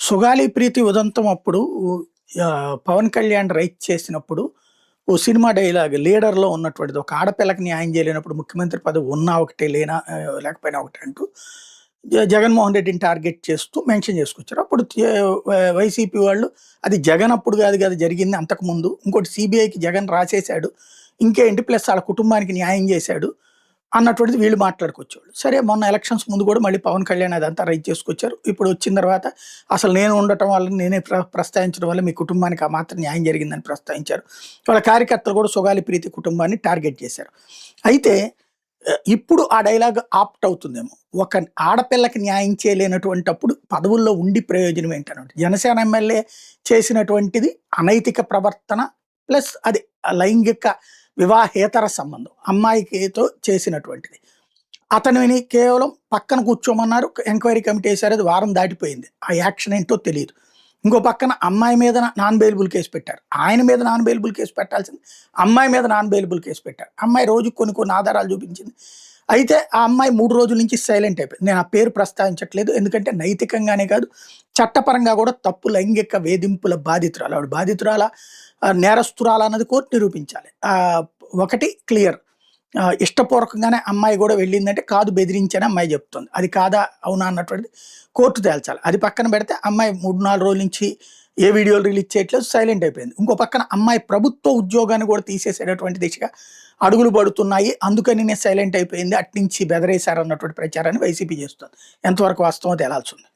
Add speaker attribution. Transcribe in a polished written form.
Speaker 1: 'సుగాలి ప్రీతి ఉదంతం' అప్పుడు పవన్ కళ్యాణ్ రైట్ చేసినప్పుడు ఓ సినిమా డైలాగ్ 'లీడర్‌లో' ఉన్నటువంటిది. ఒక ఆడపిల్లకి న్యాయం చేయలేనప్పుడు ముఖ్యమంత్రి పదవి ఉన్నా ఒకటే, లేకపోయినా ఒకటే అంటూ జగన్మోహన్ రెడ్డిని టార్గెట్ చేస్తూ మెన్షన్ చేసుకొచ్చారు. అప్పుడు వైసీపీ వాళ్ళు అది జగన్ అప్పుడు కాదు కదా జరిగింది అంతకుముందు. ఇంకోటి సీబీఐకి జగన్ రాసేసాడు. ఇంకేంటి ప్లస్ ఆళ్ళ కుటుంబానికి న్యాయం చేశాడు అన్నటువంటిది వీళ్ళు మాట్లాడుకొచ్చేవాళ్ళు. సరే మొన్న ఎలక్షన్స్ ముందు కూడా మళ్ళీ పవన్ కళ్యాణ్ అదంతా రైట్ చేసుకొచ్చారు. ఇప్పుడు వచ్చిన తర్వాత అసలు నేను ఉండటం వల్ల నేనే ప్రస్తావించడం వల్ల మీ కుటుంబానికి ఆ మాత్రం న్యాయం జరిగిందని ప్రస్తావించారు. వాళ్ళ కార్యకర్తలు కూడా సుగాలి ప్రీతి కుటుంబాన్ని టార్గెట్ చేశారు. అయితే ఇప్పుడు ఆ డైలాగ్ ఆప్ట్ అవుతుందేమో. ఒక ఆడపిల్లకి న్యాయం చేయలేనటువంటప్పుడు పదవుల్లో ఉండి ప్రయోజనం ఏంటనంటే జనసేన ఎమ్మెల్యే చేసినటువంటిది అనైతిక ప్రవర్తన ప్లస్ అది లైంగిక వివాహేతర సంబంధం. అమ్మాయికితో చేసినటువంటిది. అతనిని కేవలం పక్కన కూర్చోమన్నారు. ఎంక్వైరీ కమిటీ ఏసారు. అది వారం దాటిపోయింది. ఆ యాక్షన్ ఏంటో తెలీదు. ఇంకో పక్కన అమ్మాయి మీద నాన్ బెయిలబుల్ కేసు పెట్టారు. ఆయన మీద నాన్ బెయిలబుల్ కేసు పెట్టాల్సింది అమ్మాయి మీద నాన్ బెయిలబుల్ కేసు పెట్టారు. అమ్మాయి రోజుకి కొన్ని ఆధారాలు చూపించింది. అయితే ఆ అమ్మాయి 3 రోజుల నుంచి సైలెంట్ అయిపోయింది. నేను ఆ పేరు ప్రస్తావించట్లేదు. ఎందుకంటే నైతికంగానే కాదు, చట్టపరంగా కూడా తప్పు లైంగిక వేధింపుల బాధితురాలు. ఆవిడ బాధితురాలా, నేరస్తురాలా అన్నది కోర్టు నిరూపించాలి. ఒకటి క్లియర్. ఇష్టపూర్వకంగానే అమ్మాయి కూడా వెళ్ళిందంటే కాదు, బెదిరించని అమ్మాయి చెప్తుంది. అది కాదా అవునా అన్నటువంటిది కోర్టు తేల్చాలి. అది పక్కన పెడితే అమ్మాయి 3, 4 రోజుల నుంచి ఏ వీడియోలు రిలీజ్ చేయట్లేదు, సైలెంట్ అయిపోయింది. ఇంకో పక్కన అమ్మాయి ప్రభుత్వ ఉద్యోగాన్ని కూడా తీసేసేటటువంటి దిశగా అడుగులు పడుతున్నాయి. అందుకని నేను సైలెంట్ అయిపోయింది, అట్నుంచి బెదరేశారు అన్నటువంటి ప్రచారాన్ని వైసీపీ చేస్తుంది. ఎంతవరకు వాస్తవం తేలాల్సి ఉంది.